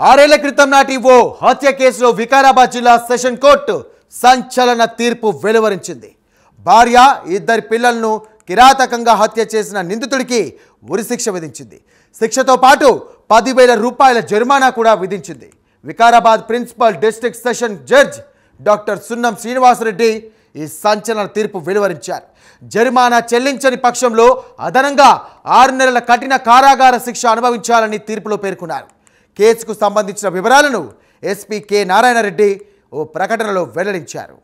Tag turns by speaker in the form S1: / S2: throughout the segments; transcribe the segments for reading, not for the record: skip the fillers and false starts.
S1: ఆరేళ్ల క్రితం నాటి ఓ హత్య కేసులో వికారాబాద్ జిల్లా సెషన్ కోర్టు సంచలన తీర్పు వెలువరించింది. భార్య ఇద్దరు పిల్లలను కిరాతకంగా హత్య చేసిన నిందితుడికి ఉరిశిక్ష విధించింది. శిక్షతో పాటు 10,000 రూపాయల జరిమానా కూడా విధించింది. Vikarabad principal district session judge doctor Sunnam Srinivasareddy ఈ సంచలన తీర్పు వెలువరించారు. జరిమానా చెల్లించని పక్షంలో అదనంగా 6 నెలల కఠిన కారాగార శిక్ష అనుభవించాలని తీర్పులో పేర్కొన్నారు. కేసుకు సంబంధించిన వివరాలను ఎస్పీ కె నారాయణ రెడ్డి ఓ ప్రకటనలో వెల్లడించారు.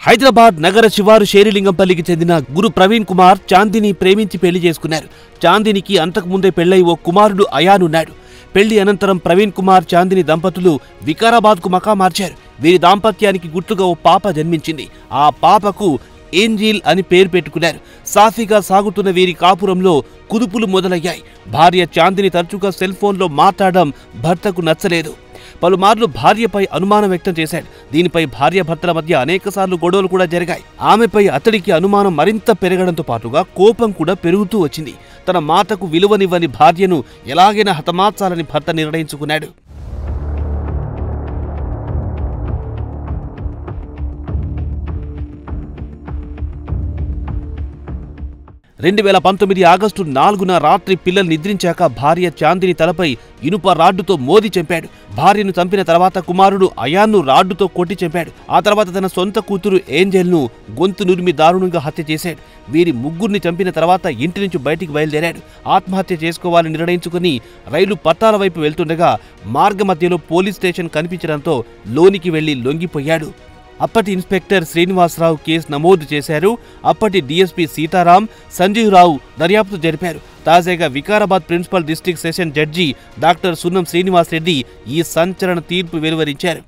S2: హైదరాబాద్ నగర శివారు షేరిలింగంపల్లికి చెందిన గురు ప్రవీణ్ కుమార్ చాందిని ప్రేమించి పెళ్లి చేసుకున్నారు. చాందినికి అంతకుముందే పెళ్లై ఓ కుమారుడు అయానున్నాడు. పెళ్లి అనంతరం ప్రవీణ్ కుమార్ చాందిని దంపతులు వికారాబాద్కు మకా మార్చారు. వీరి దాంపత్యానికి గుర్తుగా ఓ పాప జన్మించింది. ఆ పాపకు ఏంజిల్ అని పేరు పెట్టుకున్నారు. సాఫీగా సాగుతున్న వీరి కాపురంలో కుదుపులు మొదలయ్యాయి. భార్య చాందిని తరచుగా సెల్ ఫోన్లో మాట్లాడడం భర్తకు నచ్చలేదు. పలుమార్లు భార్యపై అనుమానం వ్యక్తం చేశాడు. దీనిపై భార్యాభర్తల మధ్య అనేకసార్లు గొడవలు కూడా జరిగాయి. ఆమెపై అతడికి అనుమానం మరింత పెరగడంతో పాటుగా కోపం కూడా పెరుగుతూ వచ్చింది. తన మాటకు విలువనివ్వని భార్యను ఎలాగైనా హతమార్చాలని భర్త నిర్ణయించుకున్నాడు. 2019 ఆగస్టు 4న రాత్రి పిల్లలు నిద్రించాక భార్య చాందిని తలపై ఇనుప రాడ్డుతో మోది చంపాడు. భార్యను చంపిన తర్వాత కుమారుడు అయాన్ను రాడ్డుతో కొట్టి చంపాడు. ఆ తర్వాత తన సొంత కూతురు ఏంజెల్ను గొంతు నురిమి దారుణంగా హత్య చేశాడు. వీరి ముగ్గురిని చంపిన తర్వాత ఇంటి నుంచి బయటికి బయలుదేరాడు. ఆత్మహత్య చేసుకోవాలని నిర్ణయించుకుని రైలు పట్టాల వైపు వెళ్తుండగా మార్గమధ్యలో పోలీస్ స్టేషన్ కనిపించడంతో లోనికి వెళ్లి లొంగిపోయాడు. అప్పటి ఇన్స్పెక్టర్ శ్రీనివాసరావు కేసు నమోదు చేశారు. అప్పటి డీఎస్పీ సీతారాం, సంజీవ్ రావు దర్యాప్తు జరిపారు. తాజాగా Vikarabad principal district session judge doctor Sunnam Srinivasareddy ఈ సంచలన తీర్పు వెలువరించారు.